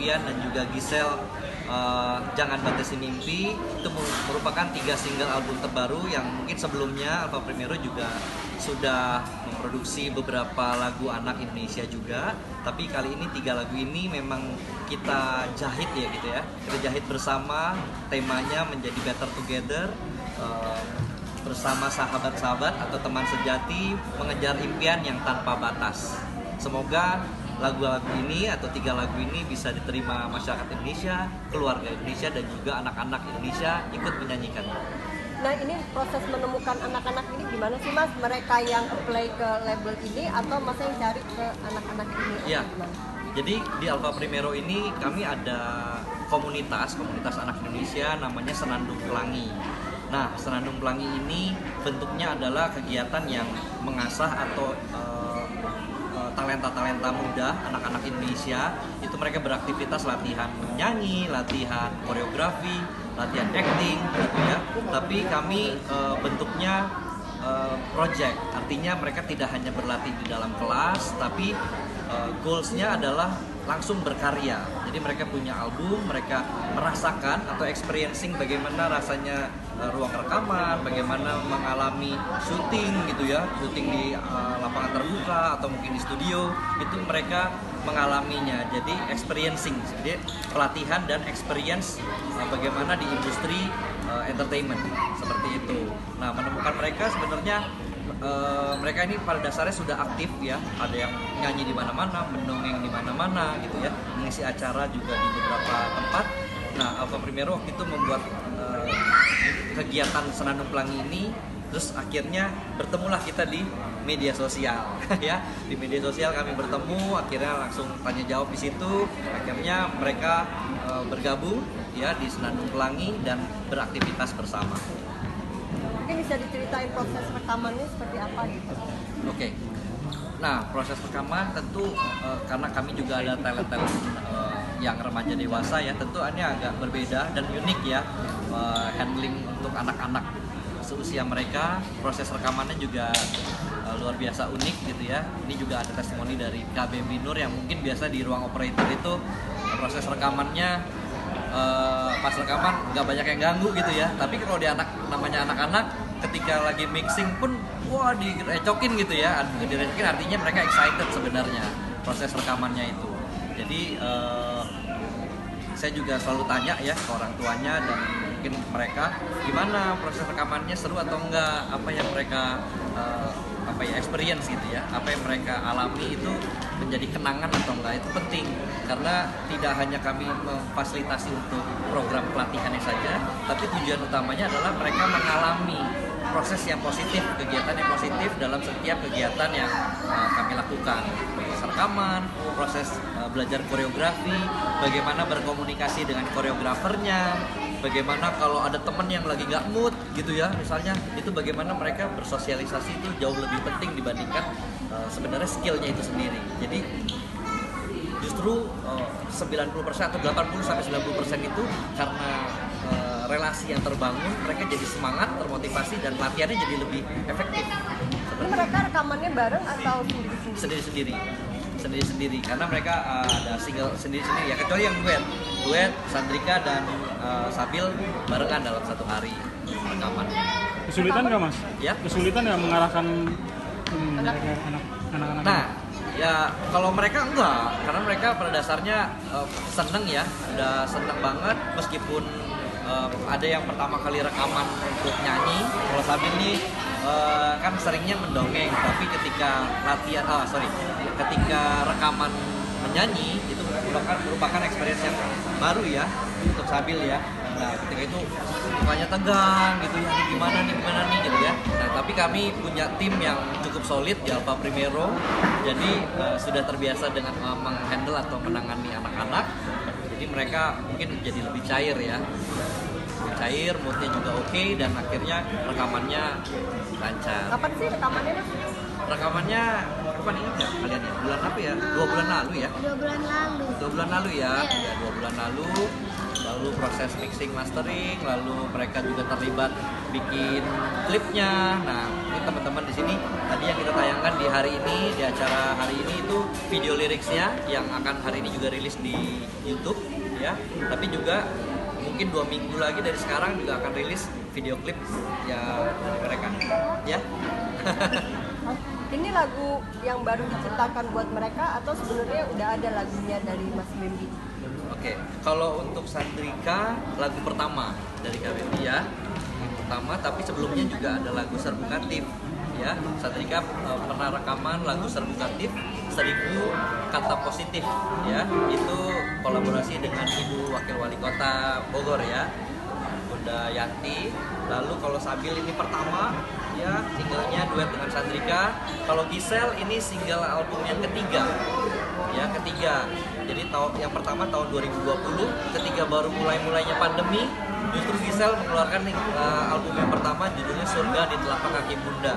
Impian dan juga Giselle, Jangan Batasi Mimpi. Itu merupakan 3 single album terbaru yang mungkin sebelumnya Alfa Primero juga sudah memproduksi beberapa lagu anak Indonesia juga, tapi kali ini 3 lagu ini memang kita jahit ya gitu ya, kita jahit bersama, temanya menjadi Better Together, bersama sahabat-sahabat atau teman sejati mengejar impian yang tanpa batas. Semoga lagu-lagu ini atau 3 lagu ini bisa diterima masyarakat Indonesia, keluarga Indonesia, dan juga anak-anak Indonesia ikut menyanyikan. Nah, ini proses menemukan anak-anak ini gimana sih Mas? Mereka yang apply ke label ini atau Mas yang cari ke anak-anak ini? Iya. Jadi di Alfa Primero ini kami ada komunitas anak Indonesia namanya Senandung Pelangi. Nah, Senandung Pelangi ini bentuknya adalah kegiatan yang mengasah atau talenta-talenta muda, anak-anak Indonesia. Itu mereka beraktivitas latihan menyanyi, latihan koreografi, latihan acting gitu ya. Tapi kami bentuknya project, artinya mereka tidak hanya berlatih di dalam kelas, tapi goalsnya adalah langsung berkarya. Jadi mereka punya album, mereka merasakan atau experiencing bagaimana rasanya ruang rekaman, bagaimana mengalami syuting gitu ya, syuting di lapangan terbuka atau mungkin di studio, itu mereka mengalaminya. Jadi experiencing, jadi pelatihan dan experience bagaimana di industri entertainment seperti itu. Nah, menemukan mereka sebenarnya mereka ini pada dasarnya sudah aktif ya, ada yang nyanyi di mana-mana, mendongeng di mana-mana gitu ya, mengisi acara juga di beberapa tempat. Nah, Alfa Primero waktu itu membuat kegiatan Senandung Pelangi ini, terus akhirnya bertemulah kita di media sosial ya. Di media sosial kami bertemu, akhirnya langsung tanya jawab di situ. Akhirnya mereka bergabung ya di Senandung Pelangi dan beraktivitas bersama. Mungkin bisa diceritain proses rekamannya seperti apa gitu? Oke. Nah, proses rekaman tentu karena kami juga ada talent-talent yang remaja dewasa ya, tentu ini agak berbeda dan unik ya, handling untuk anak-anak seusia mereka. Proses rekamannya juga luar biasa unik gitu ya. Ini juga ada testimoni dari KB Binur yang mungkin biasa di ruang operator itu proses rekamannya pas rekaman nggak banyak yang ganggu gitu ya, tapi kalau di namanya anak-anak ketika lagi mixing pun wah direcokin gitu ya, direcokin artinya mereka excited sebenarnya proses rekamannya itu. Jadi saya juga selalu tanya ya ke orang tuanya dan mungkin mereka gimana proses rekamannya, seru atau enggak, apa yang mereka experience gitu ya, apa yang mereka alami itu menjadi kenangan atau enggak, itu penting karena tidak hanya kami memfasilitasi untuk program pelatihannya saja, tapi tujuan utamanya adalah mereka mengalami proses yang positif, kegiatan yang positif dalam setiap kegiatan yang kami lakukan. Proses rekaman, proses belajar koreografi, bagaimana berkomunikasi dengan koreografernya, bagaimana kalau ada teman yang lagi gak mood gitu ya misalnya, itu bagaimana mereka bersosialisasi itu jauh lebih penting dibandingkan sebenarnya skillnya itu sendiri. Jadi justru 90% atau 80-90% itu karena relasi yang terbangun, mereka jadi semangat, termotivasi, dan latihannya jadi lebih efektif. Ini mereka rekamannya bareng atau sendiri-sendiri? Sendiri-sendiri, karena mereka ada single sendiri-sendiri ya, kecuali yang duet Sandrika dan Sabil barengan dalam satu hari rekaman. Kesulitan nggak Mas? Ya? Kesulitan nggak mengarahkan anak-anak? Nah, ya kalau mereka enggak, karena mereka pada dasarnya seneng ya, udah seneng banget meskipun ada yang pertama kali rekaman untuk nyanyi. Kalau Sabil nih kan seringnya mendongeng, tapi ketika ketika rekaman menyanyi itu merupakan experience yang baru ya untuk Sabil ya. Nah, ketika itu mukanya tegang gitu ya, gimana nih gitu ya. Nah, tapi kami punya tim yang cukup solid di Alfa Primero, jadi sudah terbiasa dengan menghandle atau menangani anak-anak. Jadi mereka mungkin jadi lebih cair ya, lebih cair, moodnya juga oke, dan akhirnya rekamannya lancar. Kapan sih rekamannya? Rekamannya kapan ingat ya kalian ya? Bulan apa ya? 2 bulan lalu ya? 2 bulan lalu. 2 bulan lalu ya? Iya. Ya, 2 bulan lalu. Lalu proses mixing mastering, lalu mereka juga terlibat bikin klipnya. Nah, ini teman-teman di sini tadi yang kita tayangkan Sedangkan di hari ini, di acara hari ini itu video liriknya yang akan hari ini juga rilis di YouTube ya. Tapi juga mungkin 2 minggu lagi dari sekarang juga akan rilis video klip ya dari mereka ya. Ini lagu yang baru diciptakan buat mereka atau sebenarnya udah ada lagunya dari Mas Bambi? Oke, kalau untuk Sandrika lagu pertama dari KBBI ya, lagu pertama. Tapi sebelumnya juga ada lagu Serbukatif ya. Sandrika pernah rekaman lagu Serbukatif 1000 kata positif ya. Itu kolaborasi dengan Ibu Wakil Wali Kota Bogor ya, Bunda Yanti. Lalu kalau Sabil ini pertama ya, singlenya duet dengan Sandrika. Kalau Gisel ini single album yang ketiga ya, ketiga. Jadi yang pertama tahun 2020, ketika baru mulainya pandemi, justru Gisel mengeluarkan album yang pertama judulnya Surga di Telapak Kaki Bunda.